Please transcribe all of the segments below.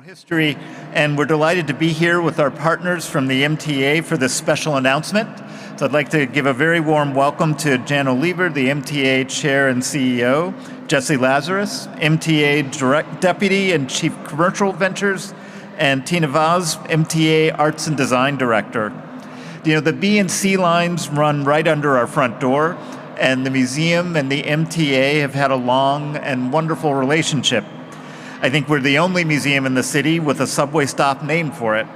History, and we're delighted to be here with our partners from the MTA for this special announcement. So I'd like to give a very warm welcome to Janno Lieber, the MTA Chair and CEO, Jesse Lazarus, MTA Deputy and Chief Commercial Ventures, and Tina Vaz, MTA Arts and Design Director. You know, the B and C lines run right under our front door, and the museum and the MTA have had a long and wonderful relationship. I think we're the only museum in the city with a subway stop named for it.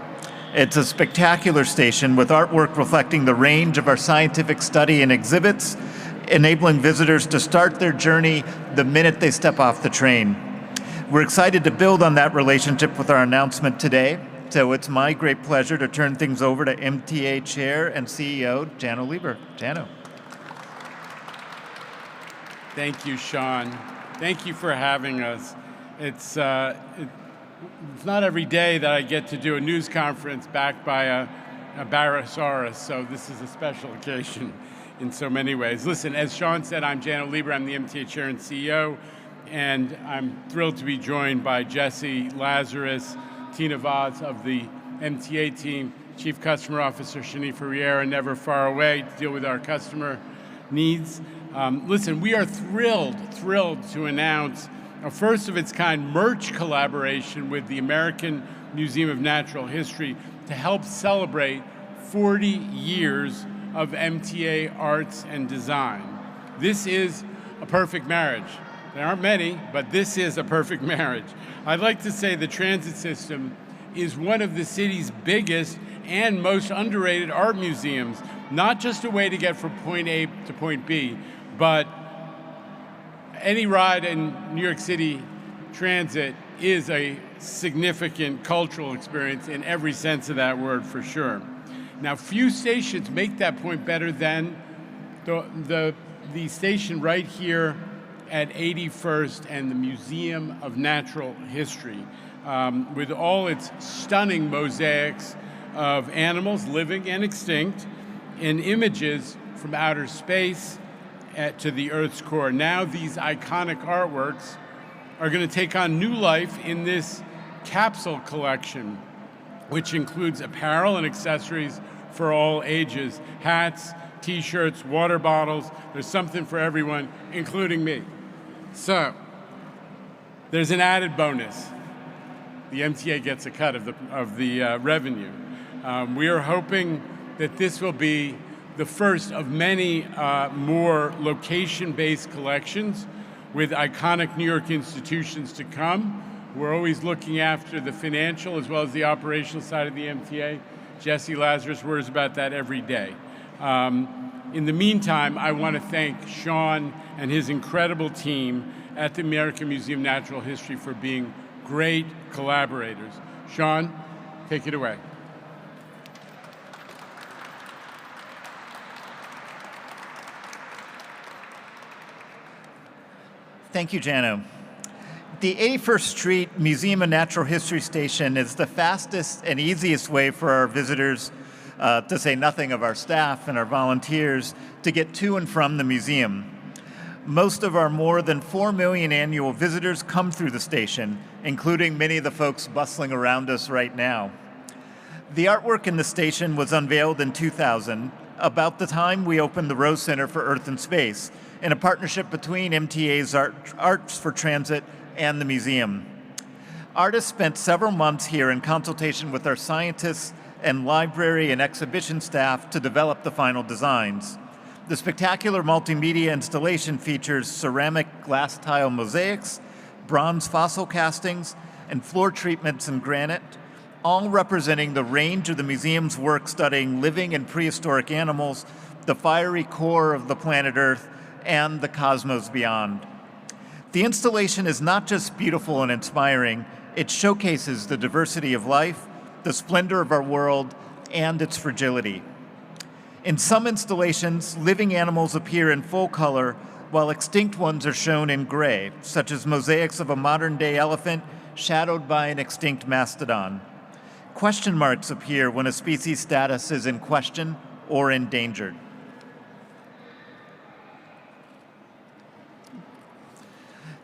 It's a spectacular station with artwork reflecting the range of our scientific study and exhibits, enabling visitors to start their journey the minute they step off the train. We're excited to build on that relationship with our announcement today, so it's my great pleasure to turn things over to MTA Chair and CEO, Janno Lieber. Janno. Thank you, Sean. Thank you for having us. It's not every day that I get to do a news conference backed by a Barosaurus, so this is a special occasion in so many ways. Listen, as Sean said, I'm Janno Lieber. I'm the MTA Chair and CEO, and I'm thrilled to be joined by Jesse Lazarus, Tina Vaz of the MTA team, Chief Customer Officer Shanifa Riera, never far away to deal with our customer needs. Listen, we are thrilled to announce a first-of-its-kind merch collaboration with the American Museum of Natural History to help celebrate 40 years of MTA arts and design. This is a perfect marriage. There aren't many, but this is a perfect marriage. I'd like to say the transit system is one of the city's biggest and most underrated art museums, not just a way to get from point A to point B, but any ride in New York City transit is a significant cultural experience in every sense of that word, for sure. Now, few stations make that point better than the station right here at 81st and the Museum of Natural History, with all its stunning mosaics of animals living and extinct and images from outer space to the Earth's core. Now these iconic artworks are going to take on new life in this capsule collection, which includes apparel and accessories for all ages, hats, t-shirts, water bottles. There's something for everyone, including me. So there's an added bonus. The MTA gets a cut of the revenue. We are hoping that this will be the first of many more location-based collections with iconic New York institutions to come. We're always looking after the financial as well as the operational side of the MTA. Jesse Lazarus worries about that every day. In the meantime, I want to thank Sean and his incredible team at the American Museum of Natural History for being great collaborators. Sean, take it away. Thank you, Janno. The 81st Street Museum of Natural History station is the fastest and easiest way for our visitors, to say nothing of our staff and our volunteers, to get to and from the museum. Most of our more than 4 million annual visitors come through the station, including many of the folks bustling around us right now. The artwork in the station was unveiled in 2000, about the time we opened the Rose Center for Earth and Space, in a partnership between MTA's Arts for Transit and the museum. Artists spent several months here in consultation with our scientists and library and exhibition staff to develop the final designs. The spectacular multimedia installation features ceramic glass tile mosaics, bronze fossil castings, and floor treatments in granite, all representing the range of the museum's work studying living and prehistoric animals, the fiery core of the planet Earth, and the cosmos beyond. The installation is not just beautiful and inspiring, it showcases the diversity of life, the splendor of our world, and its fragility. In some installations, living animals appear in full color, while extinct ones are shown in gray, such as mosaics of a modern-day elephant shadowed by an extinct mastodon. Question marks appear when a species status is in question or endangered.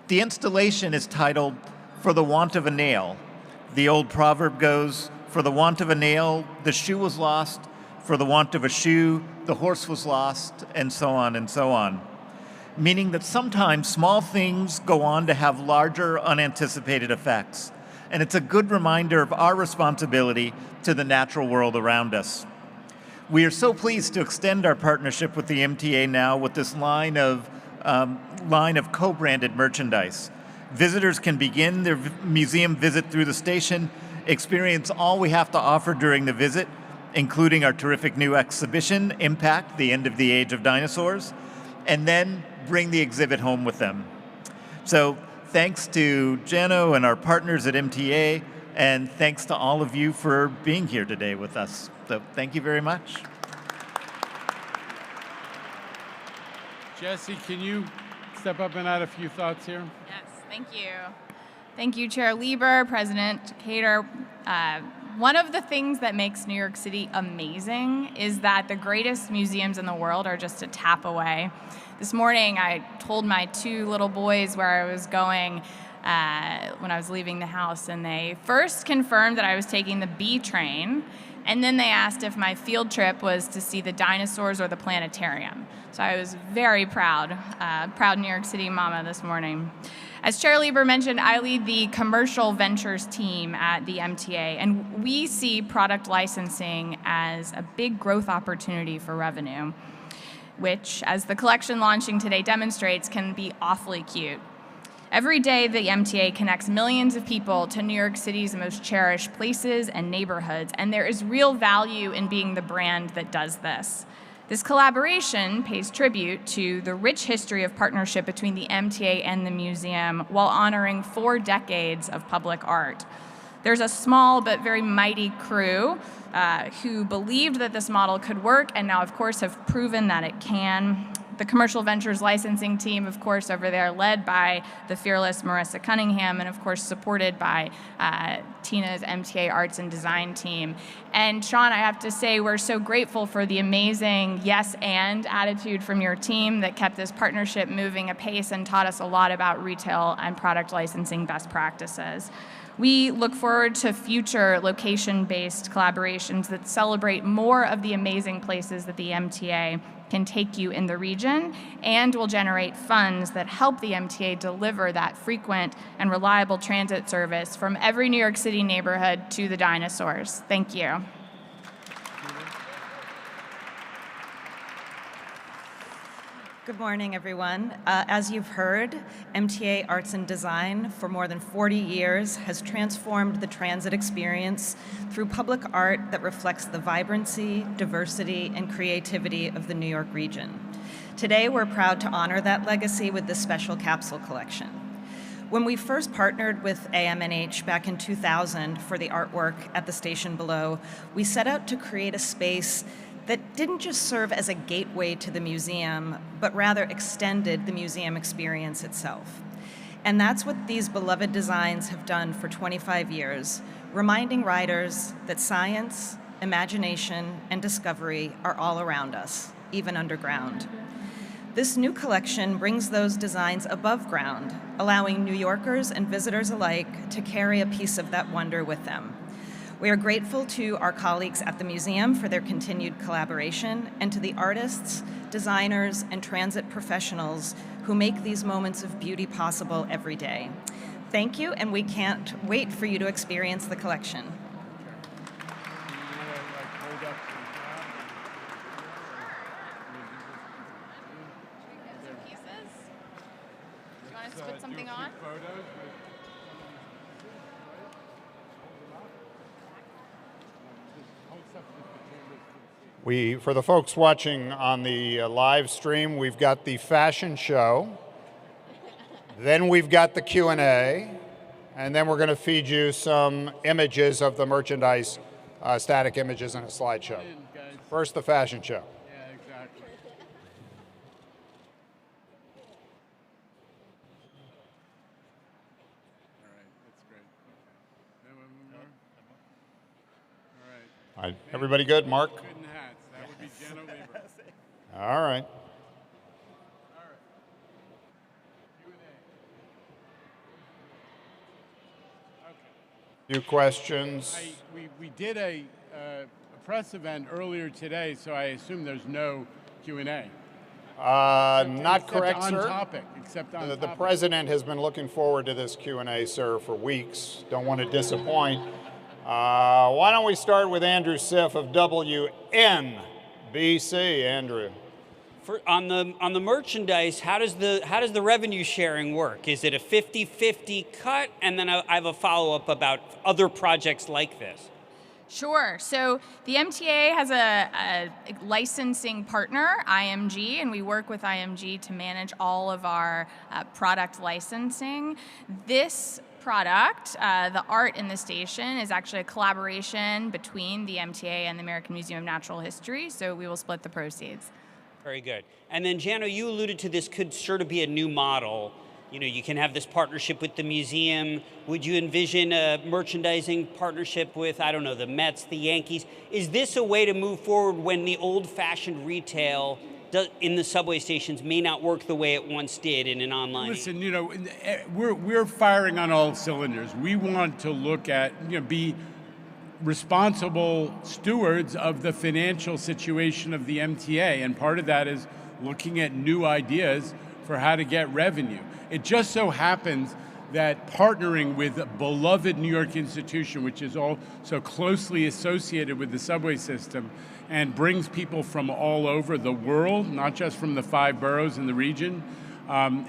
The installation is titled "For the Want of a Nail," The old proverb goes, for the want of a nail, the shoe was lost. For the want of a shoe, the horse was lost, and so on and so on. Meaning that sometimes small things go on to have larger, unanticipated effects. And it's a good reminder of our responsibility to the natural world around us. We are so pleased to extend our partnership with the MTA now with this line of co-branded merchandise. Visitors can begin their museum visit through the station, experience all we have to offer during the visit, including our terrific new exhibition, Impact, the End of the Age of Dinosaurs, and then bring the exhibit home with them. So thanks to Jano and our partners at MTA, and thanks to all of you for being here today with us. So thank you very much. Jesse, can you step up and add a few thoughts here? Yes, thank you. Thank you, Chair Lieber, President Cater. One of the things that makes New York City amazing is that the greatest museums in the world are just a tap away. This morning, I told my two little boys where I was going when I was leaving the house, and they first confirmed that I was taking the B train, and then they asked if my field trip was to see the dinosaurs or the planetarium. So I was very proud, proud New York City mama this morning. As Chair Lieber mentioned, I lead the commercial ventures team at the MTA, and we see product licensing as a big growth opportunity for revenue, which, as the collection launching today demonstrates, can be awfully cute. Every day, the MTA connects millions of people to New York City's most cherished places and neighborhoods, and there is real value in being the brand that does this. This collaboration pays tribute to the rich history of partnership between the MTA and the museum while honoring 4 decades of public art. There's a small but very mighty crew who believed that this model could work and now, of course, have proven that it can. The Commercial Ventures licensing team, of course, over there, led by the fearless Marissa Cunningham, and of course supported by Tina's MTA Arts and Design team. And Sean, I have to say, we're so grateful for the amazing yes and attitude from your team that kept this partnership moving apace and taught us a lot about retail and product licensing best practices. We look forward to future location-based collaborations that celebrate more of the amazing places that the MTA can take you in the region and will generate funds that help the MTA deliver that frequent and reliable transit service from every New York City neighborhood to the dinosaurs. Thank you. Good morning, everyone. As you've heard, MTA Arts and Design for more than 40 years has transformed the transit experience through public art that reflects the vibrancy, diversity, and creativity of the New York region. Today, we're proud to honor that legacy with this special capsule collection. When we first partnered with AMNH back in 2000 for the artwork at the station below, we set out to create a space that didn't just serve as a gateway to the museum, but rather extended the museum experience itself. And that's what these beloved designs have done for 25 years, reminding riders that science, imagination, and discovery are all around us, even underground. This new collection brings those designs above ground, allowing New Yorkers and visitors alike to carry a piece of that wonder with them. We are grateful to our colleagues at the museum for their continued collaboration and to the artists, designers, and transit professionals who make these moments of beauty possible every day. Thank you, and we can't wait for you to experience the collection. Put something on? For the folks watching on the live stream, we've got the fashion show, then we've got the Q&A, and then we're going to feed you some images of the merchandise, static images in a slideshow. First, the fashion show. Yeah, exactly. All right, that's great. Okay. One more? All right. All right, everybody good? Mark? Good in hats. That would be Jenna Lieber. All right. All right. Q&A. Okay. Few questions. We did a press event earlier today, so I assume there's no Q&A. Not correct, on sir. Topic, except on The topic. president has been looking forward to this Q&A, sir, for weeks. Don't want to disappoint. Why don't we start with Andrew Siff of WNBC. Andrew. On the merchandise, how does the revenue sharing work? Is it a 50-50 cut? And then I have a follow-up about other projects like this. Sure. So the MTA has a licensing partner, IMG, and we work with IMG to manage all of our product licensing. This product, the art in the station, is actually a collaboration between the MTA and the American Museum of Natural History, so we will split the proceeds. Very good. And then, Jano, you alluded to this could sort of be a new model. You know, you can have this partnership with the museum. Would you envision a merchandising partnership with, I don't know, the Mets, the Yankees? Is this a way to move forward when the old-fashioned retail in the subway stations may not work the way it once did in an online? Listen, you know, we're firing on all cylinders. We want to look at, you know, be responsible stewards of the financial situation of the MTA, and part of that is looking at new ideas for how to get revenue. It just so happens that partnering with a beloved New York institution, which is all so closely associated with the subway system and brings people from all over the world, not just from the 5 boroughs in the region,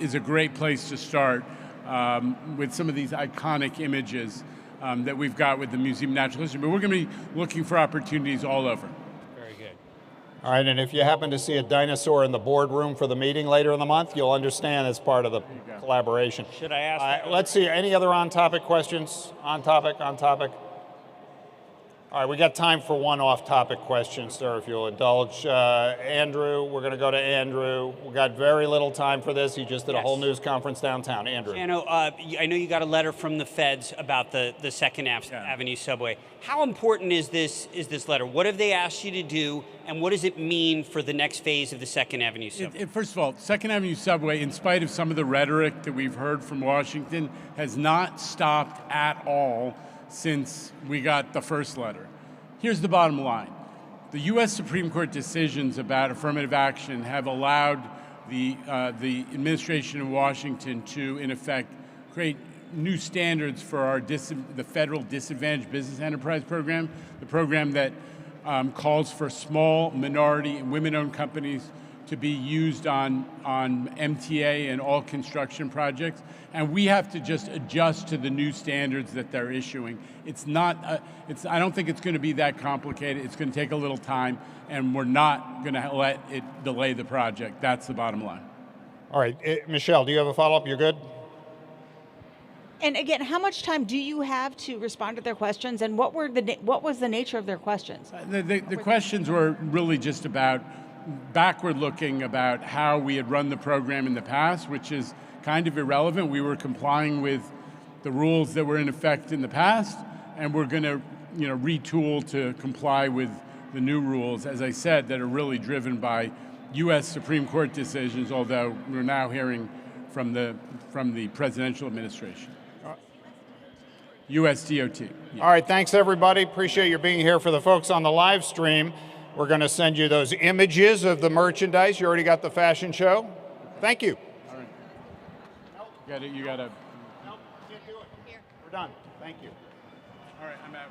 is a great place to start with some of these iconic images that we've got with the Museum of Natural History. But we're going to be looking for opportunities all over. Very good. All right, and if you happen to see a dinosaur in the boardroom for the meeting later in the month, you'll understand it's part of the collaboration. Should I ask? Let's see, any other on-topic questions? On topic, on topic? All right, we got time for one off-topic question, sir, if you'll indulge. Andrew, we're going to go to Andrew. We got very little time for this. He just did a whole news conference downtown. Andrew. Jano, I know you got a letter from the feds about the Second Avenue subway. How important is this letter? What have they asked you to do, and what does it mean for the next phase of the Second Avenue subway? First of all, Second Avenue subway, in spite of some of the rhetoric that we've heard from Washington, has not stopped at all since we got the first letter. Here's the bottom line. The U.S. Supreme Court decisions about affirmative action have allowed the administration in Washington to, in effect, create new standards for the federal disadvantaged business enterprise program, the program that calls for small, minority, and women-owned companies to be used on MTA and all construction projects, and we have to just adjust to the new standards that they're issuing. It's not. I don't think it's going to be that complicated. It's going to take a little time, and we're not going to let it delay the project. That's the bottom line. All right, Michelle, do you have a follow-up? You're good? And again, how much time do you have to respond to their questions, and what was the nature of their questions? The questions were really just about backward looking about how we had run the program in the past, which is kind of irrelevant. We were complying with the rules that were in effect in the past, and we're going to, you know, retool to comply with the new rules, as I said, that are really driven by U.S. Supreme Court decisions, although we're now hearing from the presidential administration. U.S. DOT. Yeah. All right, thanks everybody. Appreciate your being here. For the folks on the live stream, we're going to send you those images of the merchandise. You already got the fashion show. Thank you. All right. You got to. Nope, can't do it. Here. We're done. Thank you. All right, I'm out.